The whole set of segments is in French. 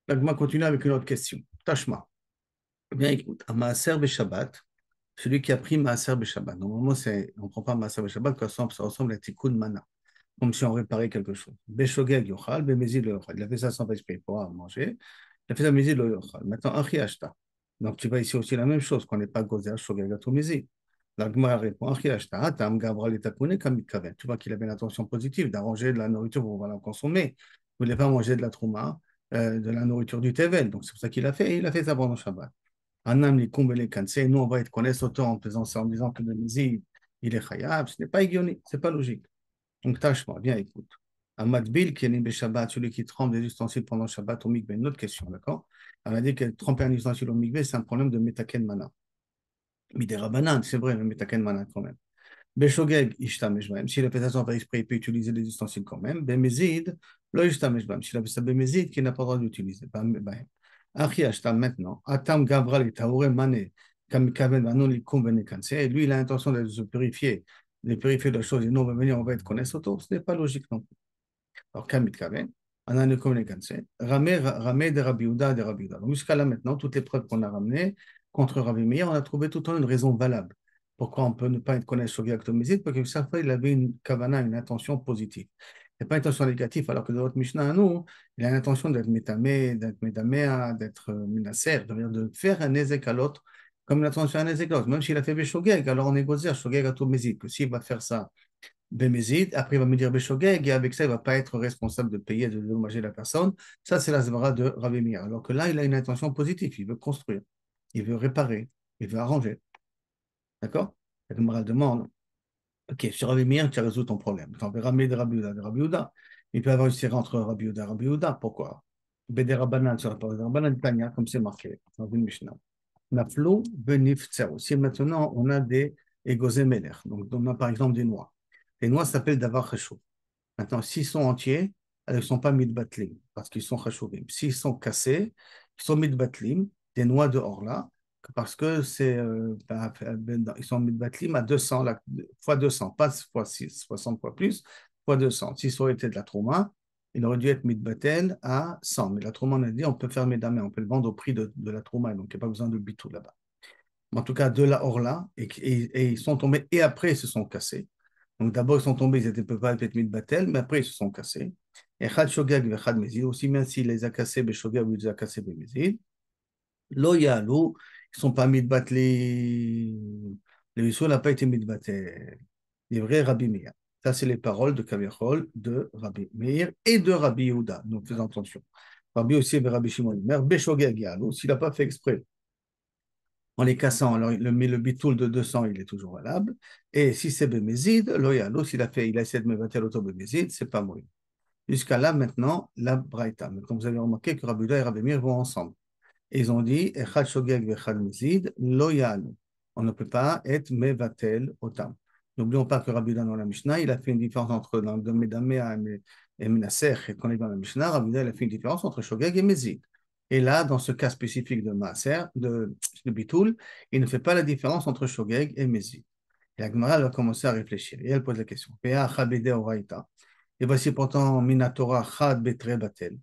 L'agma continue avec une autre question. Tashma. Bien, écoute, un Maaser Shabbat, celui qui a pris Maaser Shabbat. Normalement, on ne prend pas Maaser Shabbat, parce que ça ressemble à Tikkun Mana, comme si on réparait quelque chose. Beshogeg Yochal, Bemezid lo Yochal. Il a fait ça sans esprit pour manger. Il a fait ça Mezid lo Yochal. Maintenant, Achi Ashta. Donc, tu vas ici aussi la même chose, qu'on n'est pas Gozer, Shogeg Ato Mezid. L'agma répond Achi Ashta, Atam Gavral et Takune comme Mitkaven. Tu vois qu'il avait l'intention positive d'arranger de la nourriture pour pouvoir la consommer. Il ne voulait pas manger de la trouma, de la nourriture du Tevel. Donc, c'est pour ça qu'il a fait, et il a fait ça pendant Shabbat. Anam li kumbele kanse. Nous, on va être connaître autant en faisant ça, en disant que le Mizid, il est khayab. Ce n'est pas igionique, ce n'est pas logique. Donc, tâche-moi, bien écoute. Amadbil, qui est Shabbat, celui qui trempe des ustensiles pendant Shabbat au mikveh. Une autre question, d'accord? On a dit que tremper un ustensile au mikveh, c'est un problème de metaken mana. Midera c'est vrai, mais metaken mana quand même. Beshogeg, ishtamesh bahem. S'il a fait ça sans faire exprès, il peut utiliser les ustensiles quand même. Bemezid, lo ishtamesh bahem. S'il a fait ça bemezid, qu'il n'a pas le droit d'utiliser. Bahem. Achi ashtam maintenant. Atam gabral et taoure mane. Kamikaven vanon likum venekanse. Et lui, il a l'intention de se purifier, de purifier la chose. Et nous, on va venir, on va être connaisseurs. Ce n'est pas logique non plus. Alors, Kamikaven. Anan likum venekanse. Ramé de Rabbi Yehuda de Rabbi Yehuda. Donc, jusqu'à là maintenant, toutes les preuves qu'on a ramenées contre Rabbi Meir, on a trouvé tout le temps une raison valable. Pourquoi on peut ne pas être connaître sur Actoméside? Parce que chaque fois, il avait une kavana, une intention positive. Il n'y a pas une intention négative, alors que dans notre Mishnah à nous, il a l'intention d'être métamé, d'être médaméa, d'être minacer, de faire un ézek à l'autre, comme une intention à un ézek à l'autre. Même s'il a fait Beshogeg, alors on négocier Shogeg à Toméside, que s'il va faire ça, Bémézid, après il va me dire Beshogeg, et avec ça, il ne va pas être responsable de payer, de dommager la personne. Ça, c'est la zvara de Rabbi Meir. Alors que là, il a une intention positive, il veut construire, il veut réparer, il veut arranger. D'accord? La Gemara demande, ok, sur Rabbi Meir, tu as résolu ton problème. Tu enverras de Rabbi Yehuda, de Rabbi Yehuda. Il peut y avoir une série entre Rabbi Yehuda et Rabbi Yehuda. Pourquoi? Bede Rabbanan sur la parole de Rabbanan Tanya, comme c'est marqué dans une Mishnah. Naflou benif tsero. Si maintenant on a des égosé melech, donc on a par exemple des noix. Les noix s'appellent davar chachou. Maintenant, s'ils sont entiers, elles ne sont pas mitbatlim, parce qu'ils sont chachuvim. S'ils sont cassés, ils sont mitbatlim, des noix de orla, parce que c'est, ils sont mitbatlim à 200, fois 200, pas fois 6, 60 fois plus, fois 200. Si ça aurait été de la trouma, il aurait dû être mitbatel à 100. Mais la trouma, on a dit, on peut faire médamé, on peut le vendre au prix de la trouma, donc il n'y a pas besoin de bitou là-bas. En tout cas, de la orla, et ils sont tombés, et après, ils se sont cassés. Donc d'abord, ils sont tombés, ils étaient pas être mis de battel, mais après, ils se sont cassés. Et Chad Shogeg et Chad Mezid, aussi bien s'il les a cassés, Beshogeg ou il les a cassés, Mezid. Lo Yalou, ils ne sont pas mis de battel. Le Yisraël n'a pas été mis de battel. Les vrais Rabbi Meir. Ça, c'est les paroles de Kaviachol, de Rabbi Meir et de Rabbi Yehuda. Donc, faisons attention. Rabbi aussi et Rabbi Shimon. Mais Beshogeg Yalou, s'il n'a pas fait exprès, en les cassant, alors mais le bitoul de 200, il est toujours valable. Et si c'est Bémézid, loyalo, s'il a fait, il a essayé de me battre l'auto Bémézid, c'est pas moi. Jusqu'à là, maintenant, la Braïta. Maintenant, vous avez remarqué que Rabbi Yehuda et Rabbi Meir vont ensemble. Et ils ont dit, Echad Shogeg vechad Mezid, loyalo. On ne peut pas être Mevatel Otam. N'oublions pas que Rabbi Yehuda dans la Mishnah, il a fait une différence entre dans le Medamea et Menaser, et qu'on est dans la Mishnah, Rabbi Yehuda, il a fait une différence entre Shogeg et Mezid. Et là, dans ce cas spécifique de Maaser, de Bitoul, il ne fait pas la différence entre Shogeg et Mezid. Et la Gemara va commencer à réfléchir. Et elle pose la question. Et voici pourtant Minatora Chad Betre Batel.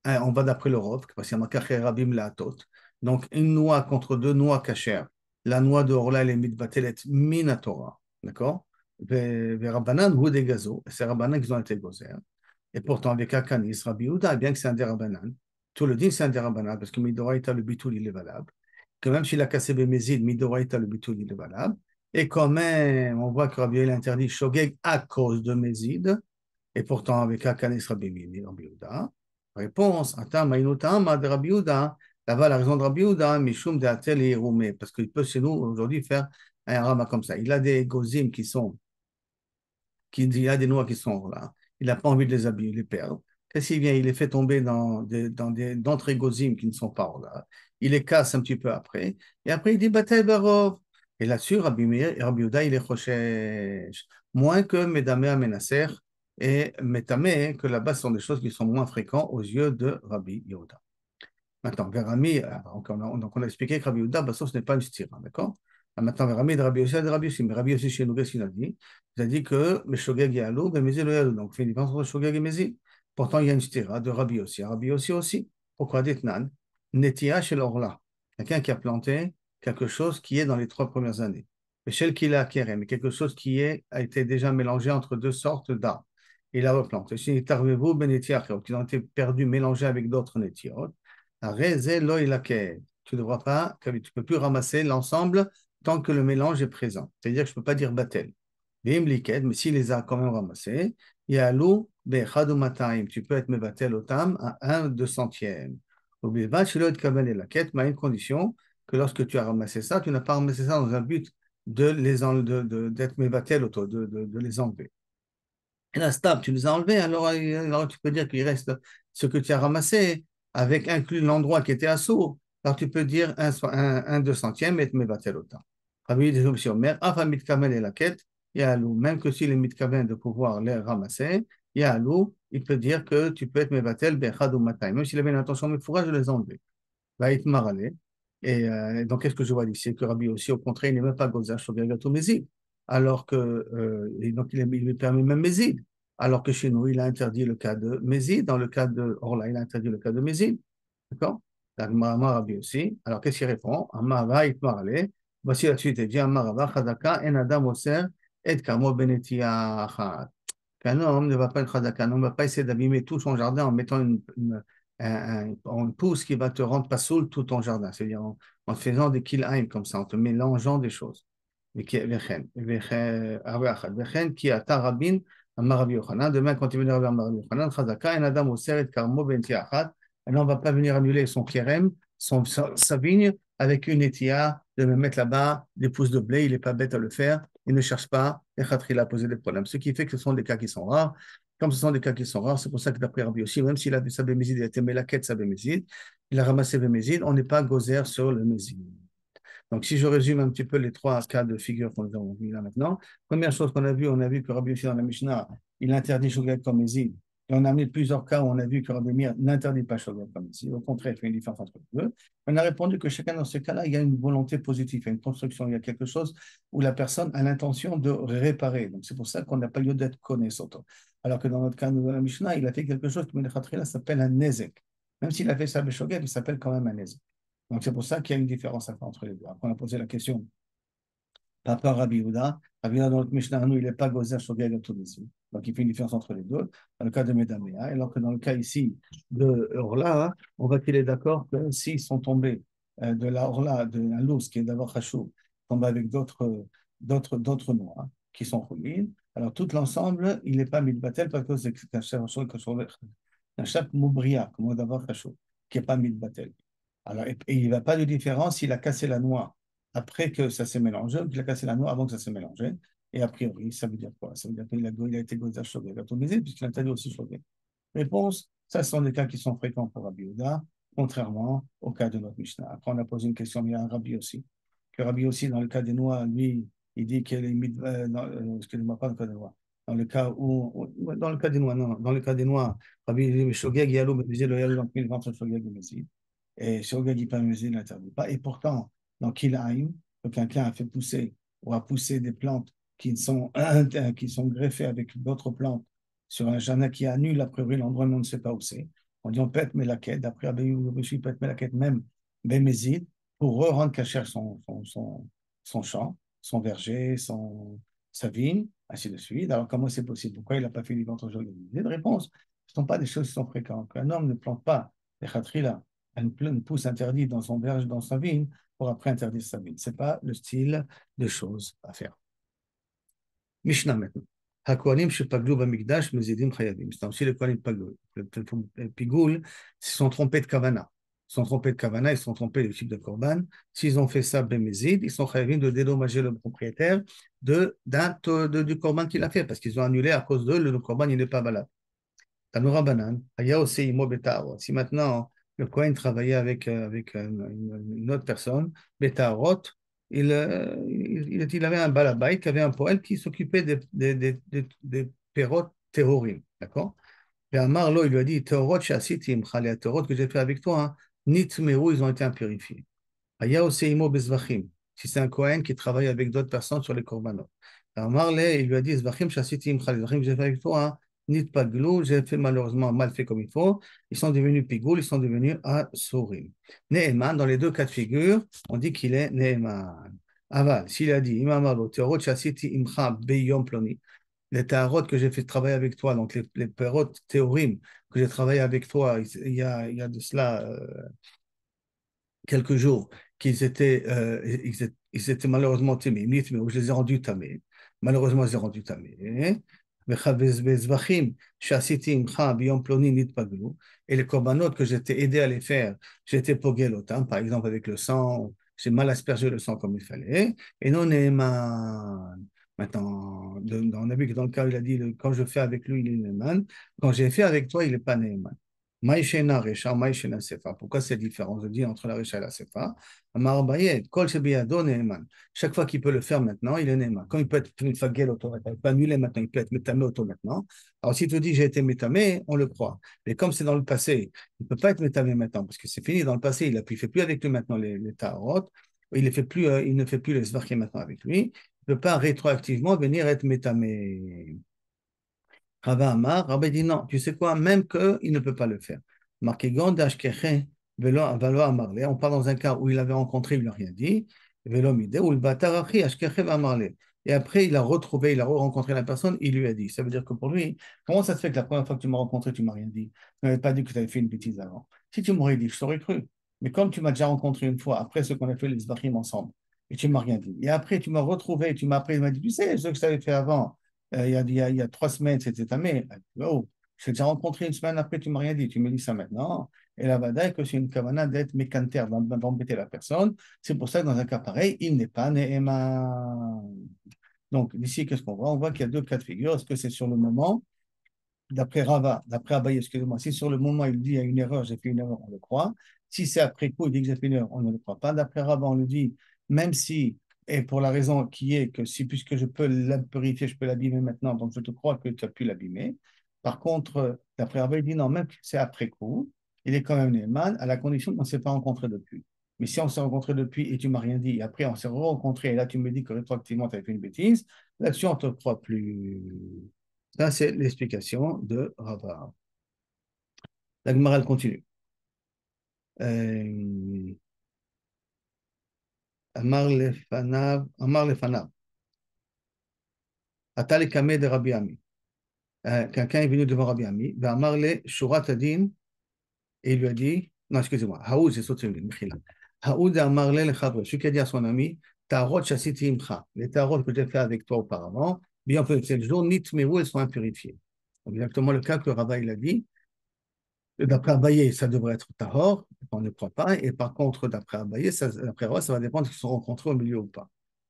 On va d'après le Rav, parce qu'il y a marqué Rabim Laatot. Donc, une noix contre deux noix cachères. La noix de Orla, elle est mitbatelet Minatora. D'accord? Rabbanan ou des gazos. C'est Rabbanan qui ont été gozer. Et pourtant, avec Akanis, Rabbi Yehuda, bien que c'est un dérabanan, tout le dit c'est un dérabanan, parce que Midoraita, le bitoul, il est valable. Que même s'il a cassé Bémézid, Midoraita, le bitoul, il est valable. Et quand même, on voit que Rabbi Yehuda interdit Shogeg à cause de Mézid. Et pourtant, avec Akanis, Rabbi Yehuda. Réponse, Atam, Aïnotam, de Rabbi Yehuda. Là-bas, la raison de Rabbi Yehuda, Mishum de Atel et Roumé, parce qu'il peut chez nous aujourd'hui faire un rama comme ça. Il a des gozim il a des noix qui sont là. Il n'a pas envie de les habiller, les perdre. Qu'est-ce qu'il vient? Il les fait tomber d'entre gozim qui ne sont pas là. Il les casse un petit peu après. Et après, il dit Batel Barov. Et là-dessus, Rabbi Meir et Rabbi Yehuda, il est Choshesh. Moins que Medamé Amenaser et Metame, que là-bas, ce sont des choses qui sont moins fréquentes aux yeux de Rabbi Yehuda. Maintenant, Verami, donc on a expliqué que Rabbi Yehuda, bah, ça, ce n'est pas une stira, d'accord? Maintenant, Verami de Rabbi Yossi, de Rabbi Yossi. Mais Rabbi Yossi, chez nous, qu'est-ce qu'il a dit? Il a dit que le Shogeg Yalou, mais Mézil le Yalou. Donc, il fait une différence entre Shogeg et Mézil. Pourtant, il y a une stira de Rabbi Yossi. Rabbi Yossi aussi. Pourquoi d'Etnan? Netia chez l'Orla. Quelqu'un qui a planté quelque chose qui est dans les 3 premières années. Et celle qui l'a mais quelque chose qui a été déjà mélangé entre 2 sortes d'arbres. Il la replante. Si tarvez-vous, qui ont été perdus, mélangés avec d'autres netiot. Tu ne devras pas, tu peux plus ramasser l'ensemble tant que le mélange est présent. C'est-à-dire que je ne peux pas dire batel. Mais s'il les a quand même ramassés, Yalou, Bechad ou Mataim, tu peux être mevatel otam à 1/200. Oublie chez l'autre kabbalah la quête, mais à une condition que lorsque tu as ramassé ça, tu n'as pas ramassé ça dans un but d'être mevatel de les enlever. Et la stab, tu les as enlevés, alors tu peux dire qu'il reste ce que tu as ramassé, avec inclus l'endroit qui était à sourd. Alors tu peux dire un 200e et te mevatel otam. Rabbi dit Omer, Afa mitkamen et la quête, Yalou, même que s'il est mitkamen de pouvoir les ramasser, Yalou, il peut dire que tu peux être mevatel bechad ou matay, même s'il avait l'intention de fourrage de les enlever. Va être maralé. Et donc, qu'est-ce que je vois ici? Que Rabbi aussi, au contraire, il n'est même pas gozach sur Gagato Mézid, alors que, et donc il lui permet même Mézid, alors que chez nous, il a interdit le cas de Mézid, dans le cas de Orla, il a interdit le cas de Mézid. D'accord? Donc, Mahama Rabbi aussi. Alors, qu'est-ce qu'il répond? Amma va it maralé. Voici la suite. Il dit Amma Rava Chadaka en Adam Oser et Kamo Benetia Achat. Qu'un homme ne va pas être Chadaka, un homme ne va pas essayer d'abîmer tout son jardin en mettant une pousse qui va te rendre pas saoul tout ton jardin, c'est-à-dire en te faisant des kilaim comme ça, en te mélangeant des choses. Qui a tarabin, Amarabi Yochanan. Demain, quand il viendra vers Amarabi Yochanan, Chazaka, en Adam au Seret Karmo Benti Achat, et on ne va pas venir annuler son kérem, sa vigne, avec une étia, de me mettre là-bas des pousses de blé, il n'est pas bête à le faire, il ne cherche pas, et Khatri a posé des problèmes. Ce qui fait que ce sont des cas qui sont rares. Comme ce sont des cas qui sont rares, c'est pour ça que d'après Rabbi aussi, même s'il a vu sa bémézide, il a été mélaquette sa bémézide, il a ramassé bémézide, on n'est pas gozer sur le mézide. Donc, si je résume un petit peu les 3 cas de figure qu'on a vu là maintenant, première chose qu'on a vu, on a vu que Rabbi Yossi dans la Mishnah, il interdit Shogat comme Mézid. Et on a mis plusieurs cas où on a vu que Rabbi Meir n'interdit pas Shogat comme Mézid. Au contraire, il fait une différence entre les deux. On a répondu que chacun dans ces cas-là, il y a une volonté positive, il y a une construction, il y a quelque chose où la personne a l'intention de réparer. Donc, c'est pour ça qu'on n'a pas lieu d'être connaissant. Alors que dans notre cas, dans la Mishnah, il a fait quelque chose qui, s'appelle un Nezek. Même s'il a fait ça Shogat, il s'appelle quand même un Nezek. Donc, c'est pour ça qu'il y a une différence à faire entre les deux. Après, on a posé la question Papa Rabbi Yehuda. Rabbi Yehuda, dans notre Mishnah, nous, il n'est pas gozer sur Gaël ici. Donc, il fait une différence entre les deux, dans le cas de Medamea. Alors que dans le cas ici de Orla, on va qu'il est d'accord que s'ils sont tombés de la Orla, de la louse qui est d'abord Hachou, tombés avec d'autres noix qui sont ruines, alors tout l'ensemble, il n'est pas Midbatel parce que c'est un chap Moubria, comme d'abord Hachou, qui n'est pas Midbatel. Alors, et il n'y va pas de différence s'il a cassé la noix après que ça s'est mélangé ou qu'il a cassé la noix avant que ça s'est mélangé. Et a priori, ça veut dire quoi? Ça veut dire qu'il a été goza chauvé, gâteau puisqu'il a interdit aussi chauvé. Réponse, ça ce sont des cas qui sont fréquents pour Rabbi Yehuda, contrairement au cas de notre Mishnah. Après, on a posé une question, mais il y a un Rabbi aussi. Que Rabbi aussi, dans le cas des noix, lui, il dit qu'il est excusez-moi, pas dans le cas des noix. Dans le cas des noix, non, dans le cas des noix, Rabbi dit, Shogeg, Yalou, mais le Yalou, donc il rentre Shogeg, mais et Shogeg, il pas il n'interdit pas. Et pourtant, dans Kilaim, quelqu'un a fait pousser ou a poussé des plantes qui sont greffées avec d'autres plantes sur un jardin qui annule a priori l'endroit où on ne sait pas où c'est. On dit on peut être melaquette, d'après Rabbi Yoshi, peut être melaquette même bémézide pour rendre cachère son champ, son verger, sa vigne, ainsi de suite. Alors comment c'est possible? Pourquoi il n'a pas fait du ventre jour de réponse? Ce ne sont pas des choses qui sont fréquentes. Un homme ne plante pas des khatrila, une pousse interdite dans son verge, dans sa vigne, pour après interdire sa vigne. Ce n'est pas le style de choses à faire. Mishnah maintenant. Hakohanim shepaglu b'mikdash mezidim chayavim. C'est aussi le kohanim paglu. Le pigoul, ils sont trompés de kavana. Ils sont trompés de kavana, ils sont trompés du type de korban. S'ils ont fait ça b'mezid, ils sont chayavim de dédommager le propriétaire du korban qu'il a fait, parce qu'ils ont annulé à cause d'eux, le korban il n'est pas valable. Tanura banan, aya aussi imo betaro. Si maintenant le Kohen travaillait avec une autre personne, betarot, il avait un balabait qui avait un poël qui s'occupait des perrots théorim, d'accord? Et Amarlo, il lui a dit, théorot shasitim, les théorot que j'ai fait avec toi, hein, nitmeru, ils ont été impurifiés. Aya aussi imo bezvachim. Si c'est un Kohen qui travaille avec d'autres personnes sur les korbanot. Amarle, il lui a dit, zvachim shasitim, les zvachim que j'ai fait avec toi, hein, nit pas glou, j'ai fait malheureusement mal fait comme il faut. Ils sont devenus pigoul, ils sont devenus asurim. Neeman, dans les deux cas de figure, on dit qu'il est Neeman. Aval, s'il a dit, Imam Alo, Teorot Shasiti Imcha Beyom Ploni, les tarots que j'ai fait travailler avec toi, donc les tarots théorim que j'ai travaillé avec toi, il y a de cela quelques jours ils étaient malheureusement tamés, mais je les ai rendus tamés. Malheureusement, je les ai rendus tamés. Et les korbanot que j'étais aidé à les faire, j'étais pogelotam, par exemple avec le sang, j'ai mal aspergé le sang comme il fallait. Et non, Neeman. Maintenant, on a vu que dans le cas où il a dit, quand je fais avec lui, il est Neeman. Quand j'ai fait avec toi, il n'est pas Neeman. Maïshena Recha, Maïshena Sefa. Pourquoi c'est différent? Je dis entre la Recha et la Sefa. Amar Bayed, Kol Shebiyado Neeman. Chaque fois qu'il peut le faire maintenant, il est Neeman. Quand il peut être Fagel auto, il peut annuler maintenant, il peut être Métamé auto maintenant. Alors si tu dis j'ai été Métamé, on le croit. Mais comme c'est dans le passé, il ne peut pas être Métamé maintenant, parce que c'est fini dans le passé, il ne fait plus avec lui maintenant les Taharot, il ne fait plus les Svarkim maintenant avec lui. Il ne peut pas rétroactivement venir être Métamé. Rava Amar, Rabbi dit non, tu sais quoi, même qu'il ne peut pas le faire. Marqué Gand, Ashkeche, Velo Amarle. On parle dans un cas où il avait rencontré, il ne lui a rien dit. Velo Mide, ou le Batarachi, Ashkeche Amarle. Et après, il a retrouvé, il a rencontré la personne, il lui a dit. Ça veut dire que pour lui, comment ça se fait que la première fois que tu m'as rencontré, tu ne m'as rien dit? Tu n'avais pas dit que tu avais fait une bêtise avant. Si tu m'aurais dit, je t'aurais cru. Mais comme tu m'as déjà rencontré une fois, après ce qu'on a fait les Zvachim ensemble, et tu ne m'as rien dit. Et après, tu m'as retrouvé, tu m'as après, il m'a dit, tu sais, ce que je t'avais fait avant il y a 3 semaines, c'était mais oh, je t'ai déjà rencontré une semaine après, tu ne m'as rien dit, tu me dis ça maintenant. Et la vadaï, que c'est une kavana d'être mécanter, d'embêter la personne. C'est pour ça que dans un cas pareil, il n'est pas néma. Donc, ici, qu'est-ce qu'on voit? On voit qu'il y a deux cas de figure. Est-ce que c'est sur le moment? D'après Rava, d'après Abaye, excusez-moi, si sur le moment il dit il y a une erreur, j'ai fait une erreur, on le croit. Si c'est après coup, il dit que j'ai fait une erreur, on ne le croit pas. D'après Rava, on le dit, même si, et pour la raison qui est que si, puisque je peux la purifier, je peux l'abîmer maintenant, donc je te crois que tu as pu l'abîmer. Par contre, d'après Rava, il dit non, même si c'est après coup, il est quand même Neyman, à la condition qu'on ne s'est pas rencontré depuis. Mais si on s'est rencontré depuis et tu ne m'as rien dit, et après on s'est rencontré et là tu me dis que rétroactivement tu as fait une bêtise, là-dessus on ne te croit plus. Ça, c'est l'explication de Rava. La Gemara, elle continue. Euh, Amar lefanav. Ata lekame de Rabbi Ami. Quelqu'un est venu devant Rabbi Ami. Amar le Shurat Adin. Et il lui a dit, non, excusez-moi, Haoud, c'est sauté une ligne, Mechila. Haoud Amar le Lechavre. Celui qui a dit à son ami, Tarot Chassiti Imcha. Les tarots que j'ai fait avec toi auparavant, bien peu, c'est le jour, Nitmeru, elles sont impurifiées. Exactement le cas que Rava, il a dit. D'après Abaye, ça devrait être Tahor, on ne croit pas. Et par contre, d'après Abaye, d'après Rava, ça va dépendre s'ils sont rencontrés au milieu ou pas.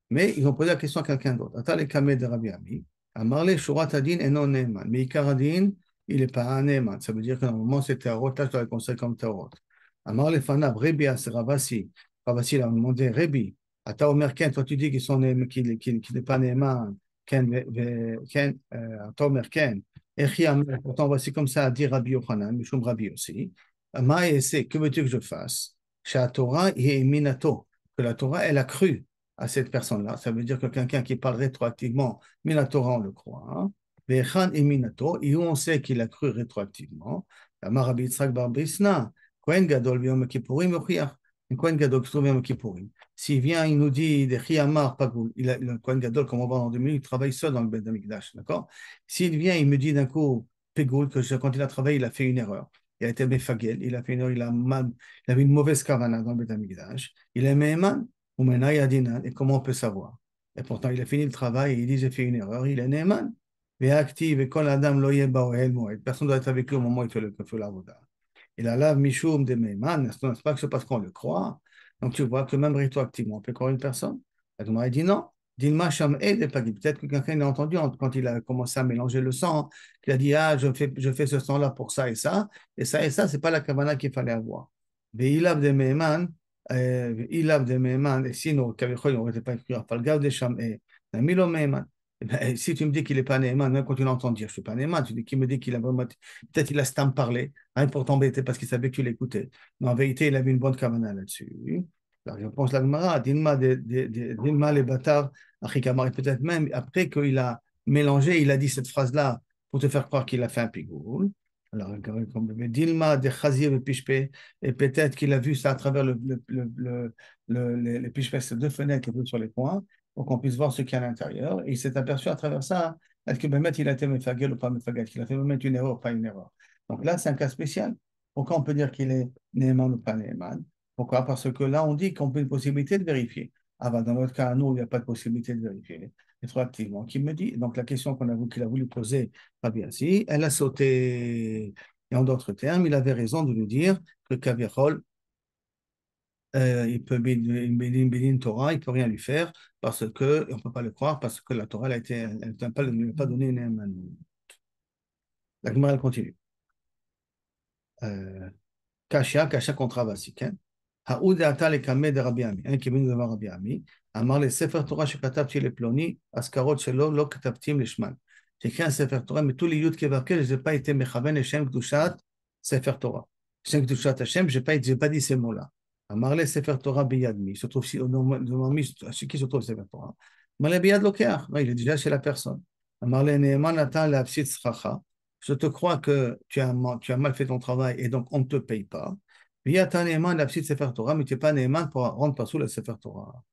Mais ils ont posé la question à quelqu'un d'autre. Ata le kameh de Rabbi Ami, Amarle Shurat Adin et non Neeman. Mais Ikar Adin, il n'est pas un Neeman. Ça veut dire que normalement, c'est Tahorot, là, je dois le considérer comme Tahorot. Amarle Fanav, Rebi c'est Ravasi. Ravasi, il a demandé, Rebi, Ata Omer Ken, toi tu dis qu'il n'est pas Neeman. Ken, Ken, Ata Omer Ken. Pourtant, voici comme ça à dire Rabbi Yochanan, Mishum Rabbi aussi. Que veux-tu que je fasse? Chez la Torah, et Minato, que la Torah, elle a cru à cette personne-là. Ça veut dire que quelqu'un qui parle rétroactivement, mais la Torah, on le croit. Hein? Vechan et Minato, et où on sait qu'il a cru rétroactivement. Amar Rabbi Yitzhak Bar Brisna, Kohen Gadol, Yom Kippourim, Yochiach. Un Kohen Gadol qui se trouve Yom Kippourim. S'il vient, il nous dit des Chiyamar, Pagoul. Le Kohen Gadol, comme on va dans 2 minutes, il travaille seul dans le Beth Amikdash, d'accord? S'il vient, il me dit d'un coup, Pégoul, que quand il a travaillé, il a fait une erreur. Il a été Mefagel, il a fait une erreur, il avait une mauvaise kavana dans le Beth Amikdash. Il est Meheman, ou Menaya Dinan, et comment on peut savoir? Et pourtant, il a fini le travail et il dit, j'ai fait une erreur, il est Neheman. Mais active, et quand la dame loye baoel moed, personne doit être avec lui au moment où il fait la voda. Il a là, Mishum de Meheman, n'est-ce pas que c'est parce qu'on le croit? Donc tu vois que même rétroactivement, on peut croire une personne. La Gemara dit non. Dilma Sham et peut-être que quelqu'un a entendu quand il a commencé à mélanger le sang, qu'il a dit ah je fais ce sang-là pour ça et ça c'est pas la kavana qu'il fallait avoir. Mais il a de Meheman et sinon Kavichol n'aurait pas écrit Falgav de Sham et Milo Meheman. Si tu me dis qu'il n'est pas Neeman, même quand tu l'entends dire je ne suis pas Neeman, tu dis qu'il me dit qu'il a vraiment peut-être il a stam parlé hein, pour t'embêter parce qu'il savait que tu l'écoutais. Mais en vérité, il avait une bonne kavana là-dessus. La réponse de la Gemara, Dilma les bâtards, Achikamar, et peut-être même après qu'il a mélangé, il a dit cette phrase-là pour te faire croire qu'il a fait un pigoule. Alors, comme Dilma de Chazier et Pishpe, et peut-être qu'il a vu ça à travers les Pishpe, ces deux fenêtres qui sont sur les coins, pour qu'on puisse voir ce qu'il y a à l'intérieur. Et il s'est aperçu à travers ça, est-ce que Mehmet, il a été Mefagel ou pas Mefagel, qu'il a fait Mehmet une erreur ou pas une erreur. Donc là, c'est un cas spécial. Pourquoi on peut dire qu'il est Neeman ou pas Neeman? Pourquoi? Parce que là, on dit qu'on peut une possibilité de vérifier. Ah bah, dans notre cas, nous, il n'y a pas de possibilité de vérifier rétroactivement. Qui me dit? Donc la question qu'il a voulu poser Rabbi Assi, elle a sauté. Et en d'autres termes, il avait raison de nous dire que Kaviachol, il peut bénir une Torah, il ne peut rien lui faire parce que, on ne peut pas le croire parce que la Torah elle ne lui a pas donné une main. La Gemara elle continue. Euh, Kasha contre Ravasi, hein. Haoudeata le kameh de Rabbi Ami. Un qui est venu devant Rabbi Ami. Amar le Sefer Torah shekatabti le ploni, askarot shelo lo katabtim lishman. J'ai écrit un Sefer Torah, mais tous les yud kevarkel, je n'ai pas été mechaven et shem kdushat Sefer Torah. Shem kdushat Hashem, j'ai pas dit ces mots-là. Amar le Sefer Torah biyadmi. Il se trouve chez qui se trouve le Sefer Torah? Amar le biyad lokeach. Il est déjà chez la personne. Amar le neeman natan le apsit sracha. Je te crois que tu as mal fait ton travail et donc on ne te paye pas. Via Neeman, la petite Sefer Torah, mais tu n'es pas Neeman pour rendre pas sous la Sefer Torah.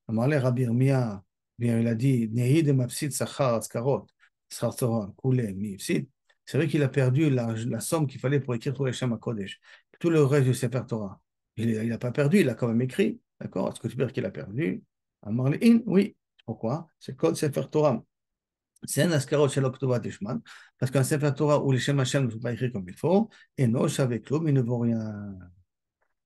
Amarle Rabbi Irmia, bien il a dit, Nehi de Mapsid Sachar Askarot, Sachar Torah, Koulé, Mipsid. C'est vrai qu'il a perdu la somme qu'il fallait pour écrire tout les Shem Kodesh. Tout le reste du Sefer Torah. Il n'a pas perdu, il a quand même écrit. D'accord? Est-ce que tu veux dire qu'il a perdu? Amarle In, oui. Pourquoi? C'est Code Sefer Torah. C'est un ascarot chez l'Oktoba Deshman, parce qu'un Sefer Torah où les Shem Hashem ne sont pas écrits comme il faut, et Nosh avec l'homme, il ne vaut rien.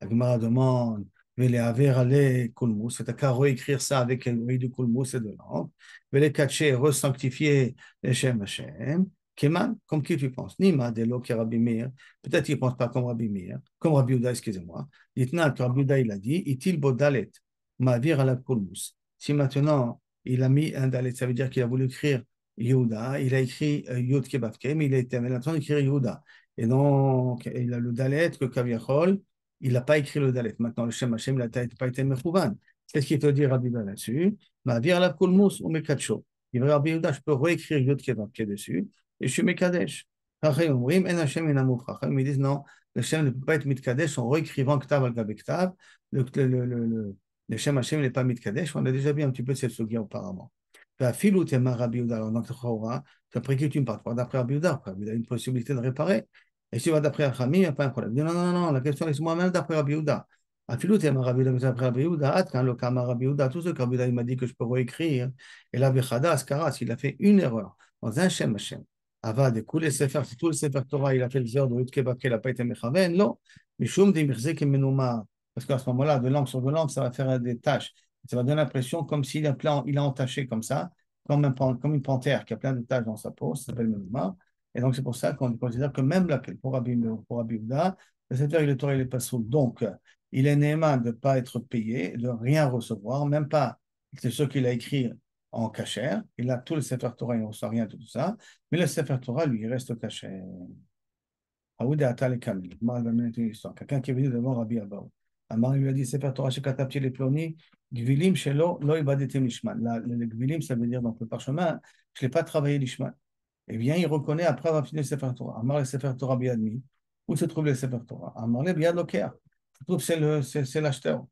La Gemara demande, les aver aller kulmus, c'est qu'à réécrire ça avec un du kulmus et de l'encre, les cacher, resanctifier les Shem Hashem, Keman, comme qui tu penses? Nima de l'eau qui Rabbi Meir, peut-être qu'il ne pense pas comme Rabbi Meir, comme Rabbi Uda, excusez-moi. Dites-nous que Rabbi Uda, il a dit, itil bodalet, ma'avir à la kulmus. Si maintenant il a mis un dalet, ça veut dire qu'il a voulu écrire Yehuda, il a écrit Yud Kebavke, mais il a été en train d'écrire Yehuda. Et donc, il a le dalet que Kaviachol, il n'a pas écrit le dalet. Maintenant, le Shem Hashem, il n'a pas été mechouvan. Qu'est-ce qu'il te dit, Rabbi Uda, là-dessus? Ma vir la kulmus ou mekacho. Il va Rabbi Uda, je peux réécrire Yud Kevavke dessus, et je suis mekadesh. Chachem, en Hashem inamou. Chachem, ils disent non, le Shem ne peut pas être mitkadesh en réécrivant Ktav al Gabe Ktav. Le Shem Hashem n'est pas mitkadesh. On a déjà vu un petit peu cette sugia auparavant. La filou tema Rabbi Uda. Alors, dans Torah, tu as pris que tu me parles d'après Rabbi Uda. Il a une possibilité de réparer. Et si tu vas d'après Achamim, il n'y a pas un problème. Il dit non, non, non, la question est moi-même d'après Rabbi Yehuda. Afilou, tu es Rabbi Yehuda, mais d'après Rabbi Yehuda, quand le Kama Rabbi Yehuda, tout ce que Rabbi Yehuda il m'a dit que je peux réécrire, et là, Bechada, Askaras, il a fait une erreur dans un Shem Hashem. Avad, et tous Sefer, tout le Sefer Torah, il a fait le zéro de Yudke Bavke, il n'a pas été Mechaven, non. Mishum de Mirze Kemenuma. Parce qu'à ce moment-là, de langue sur de langue, ça va faire des taches. Ça va donner l'impression comme s'il il a entaché comme ça, comme une panthère qui a plein de taches dans sa peau, ça s'appelle Menuma. Et donc, c'est pour ça qu'on considère que même pour Rabbi Yehuda, le Sefer le Torah, il est pas sous. Donc, il est néma de ne pas être payé, de rien recevoir, même pas, c'est ce qu'il a écrit en cachère. Il a tout le Sefer Torah, il ne reçoit rien de tout ça. Mais le Sefer Torah, lui, il reste caché. Aouda Atal et Kamil. Quelqu'un qui est venu devant Rabbi Abaou. Amar lui a dit Sefer Torah, chez Katabti les ploni, Gvilim, Shelo, Lo Ibadetim Lishman. Le Gvilim, ça veut dire dans le parchemin, je ne l'ai pas travaillé Lishman. Eh bien, il reconnaît après avoir fini le Sefer Torah. Amar le Sefer Torah Biadmi. Où se trouve le Sefer Torah? Amar le Biad Loker. Se trouve, c'est l'acheteur.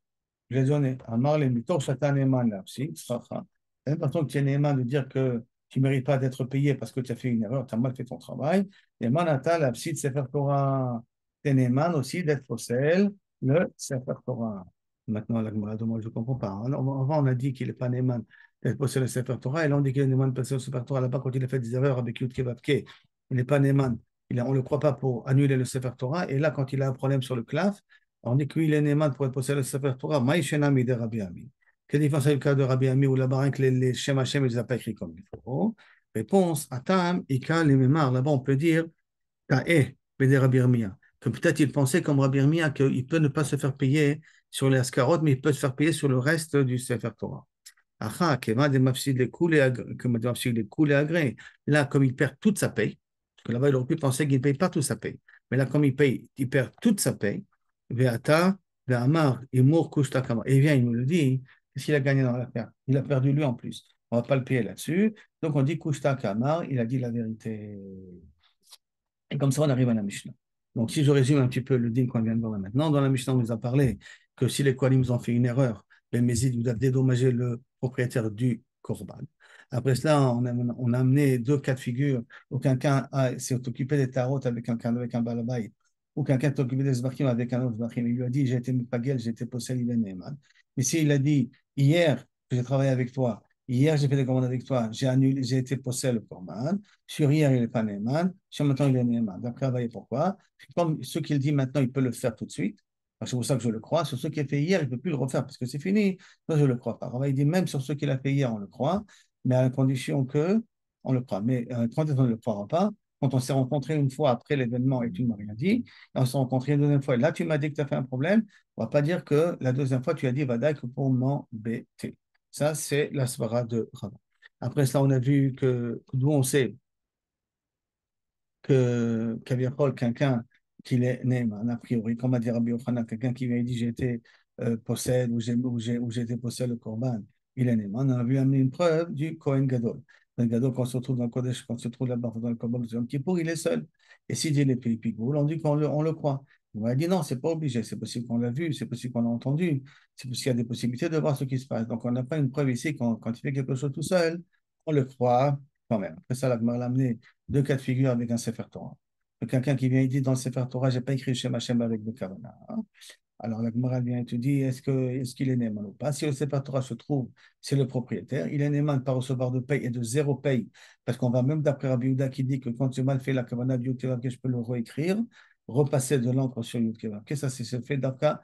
Je l'ai donné. Amar le Mitor Shatan Eman Lapsi. C'est important que tu es Neman de dire que tu ne mérites pas d'être payé parce que tu as fait une erreur, tu as mal fait ton travail. Eman Ata Lapsi de Sefer Torah. Tu es Neman aussi d'être possède le Sefer Torah. Maintenant, la Gemara demande, je ne comprends pas. Avant, on a dit qu'il n'est pas Neman d'être possède le Sefer Torah, et là, on dit qu'il est Neman de passer le Sefer Torah là-bas quand il a fait des erreurs avec Yud Kevavke. Il n'est pas Neman. On ne le croit pas pour annuler le Sefer Torah. Et là, quand il a un problème sur le claf, on dit qu'il est Neman pour être possède le Sefer Torah. Maïshenami de Rabbi Ami. Quelle différence avec le cas de Rabbi Ami où là-bas, les Shem Hashem, il ne les a pas écrits comme il faut? Réponse, Atam, Ika, les mémoires. Là-bas, on peut dire, Ta'e, Bede Rabbi Irmia. Que peut-être il pensait comme Rabbi Irmia qu'il peut ne pas se faire payer sur les ascarotes, mais il peut se faire payer sur le reste du Sefer Torah. Aha, Kema de Mafsid les coups les agrès. Là, comme il perd toute sa paye, parce que là-bas, il aurait pu penser qu'il ne paye pas toute sa paye. Mais là, comme il perd toute sa paye, Veata, Ve'amar, Imur, Kushta, Kama. Et il vient, il nous le dit, qu'est-ce qu'il a gagné dans l'affaire? Il a perdu lui en plus. On ne va pas le payer là-dessus. Donc on dit Kushta Kamar, il a dit la vérité. Et comme ça, on arrive à la Mishnah. Donc, si je résume un petit peu le din qu'on vient de voir maintenant, dans la Mishnah, on nous a parlé que si les Kohanim ont fait une erreur, les Mézides doivent dédommager le propriétaire du Korban. Après cela, on a amené deux cas de figure où quelqu'un s'est occupé des tarots avec un balabay, ou quelqu'un s'est occupé des zbachim avec un autre zbachim. Il lui a dit, j'ai été mipagel, j'ai été possédé, il est Neeman. Mais s'il a dit, hier, que j'ai travaillé avec toi, hier, j'ai fait des commandes avec toi, j'ai annulé, j'ai été possédé le Korban, sur hier, il n'est pas Neyman. Sur maintenant, il est Neyman. D'après Abaye, pourquoi? Comme ce qu'il dit maintenant, il peut le faire tout de suite. C'est pour ça que je le crois. Sur ce qu'il a fait hier, il ne peut plus le refaire parce que c'est fini. Moi, je ne le crois pas. Abaye dit même sur ce qu'il a fait hier, on le croit, mais à la condition que on le croit. Mais quand on ne le croira pas, quand on s'est rencontré une fois après l'événement et tu ne m'as rien dit, et on s'est rencontré une deuxième fois et là, tu m'as dit que tu as fait un problème, on ne va pas dire que la deuxième fois, tu as dit Vadaï que pour m'embêter. Ça, c'est la svara de Rava. Après cela, on a vu que d'où on sait que Kaviarol, quelqu'un qui est né, a priori, comme a dit Rabbi Yochanan, quelqu'un qui vient dit j'ai été possède ou j'ai été possède le Corban, il est né. On a vu amener une preuve du Kohen Gadol. Le Gadol, quand on se retrouve dans le Kodesh, quand on se trouve là-bas dans le Corban de Yom Kippour, il est seul. Et s'il dit les pays Pigoul, on dit qu'on le croit. On a dit non, c'est pas obligé. C'est possible qu'on l'a vu, c'est possible qu'on l'a entendu, c'est possible qu'il y a des possibilités de voir ce qui se passe. Donc on n'a pas une preuve ici quand il fait quelque chose tout seul, on le croit quand même. Après ça, la Gemara l'a amené deux cas de figure avec un Sefer Torah. Quelqu'un qui vient et dit dans le Sefer Torah, je n'ai pas écrit Shem Hashem avec le Kavana. Alors la Gemara vient et te dit, est-ce qu'il est Néman ou pas? Si le Sefer Torah se trouve, c'est le propriétaire. Il est Néman de pas recevoir de paye et de zéro paye, parce qu'on va même d'après Rabbi Yehuda qui dit que quand tu as mal fait la Kavana du Yud que je peux le réécrire, repasser de l'encre sur Yud que ça c'est fait d'après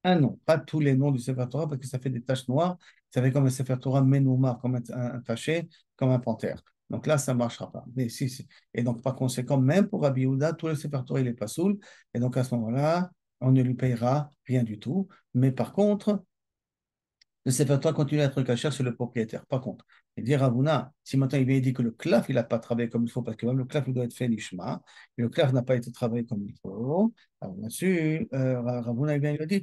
un nom, pas tous les noms du Sefer Torah, parce que ça fait des taches noires. Ça fait comme un Sefer Torah Menoumar, comme un taché, comme un panthère. Donc là, ça ne marchera pas. Mais et donc, par conséquent, même pour Rabbi Yehuda, tout le Sefer Torah, il n'est pas saoul. Et donc, à ce moment-là, on ne lui payera rien du tout. Mais par contre, le Sefer Torah continue à être caché sur le propriétaire. Par contre, il dit Ravuna, si maintenant il vient dire que le claf, il n'a pas travaillé comme il faut, parce que même le claf, il doit être fait l'ishma, et le claf n'a pas été travaillé comme il faut, alors là-dessus, Ravuna, il vient lui dit,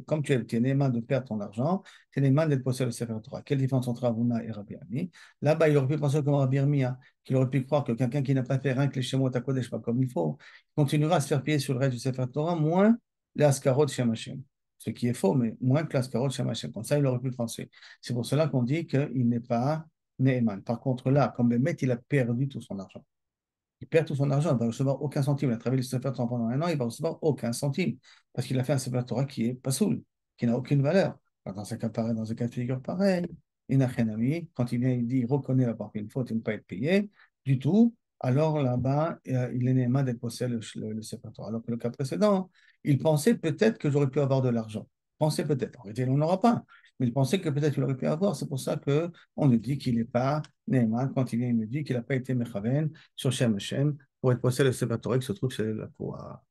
comme tu es Néman de perdre ton argent, tu es Néman d'être possédé le Sefer Torah. Quelle différence entre Ravuna et Rabbi Ami? Là-bas, il aurait pu penser comme Rabbi Irmia, qu'il aurait pu croire que quelqu'un qui n'a pas fait rien que les Shemot à Kodesh, pas comme il faut, continuera à se faire payer sur le reste du Sefer Torah, moins les Askarot Shem Hashem. Ce qui est faux, mais moins que l'ascarot chez Hachem. Comme ça, il aurait pu le penser. C'est pour cela qu'on dit qu'il n'est pas Neeman. Par contre, là, comme le maître, il a perdu tout son argent. Il perd tout son argent, il ne va recevoir aucun centime. Il a travaillé le Sefer Torah pendant un an, il ne va recevoir aucun centime. Parce qu'il a fait un Sefer Torah qui est pas soul, qui n'a aucune valeur. Alors, dans un cas de figure pareil, il n'a rien ami. Quand il vient, il dit, il reconnaît avoir fait une faute et ne pas être payé du tout. Alors là-bas, il est Neeman d'être possédé le Sefer Torah. Alors que le cas précédent, il pensait peut-être que j'aurais pu avoir de l'argent. Pensait peut-être. En réalité, on n'aura pas. Mais il pensait que peut-être il aurait pu avoir. C'est pour ça qu'on nous dit qu'il n'est pas Neeman. Quand il vient, il me dit qu'il n'a pas été Mechaven sur Shem Hashem pour être possédé le Sefer Torah qui se trouve chez la Torah.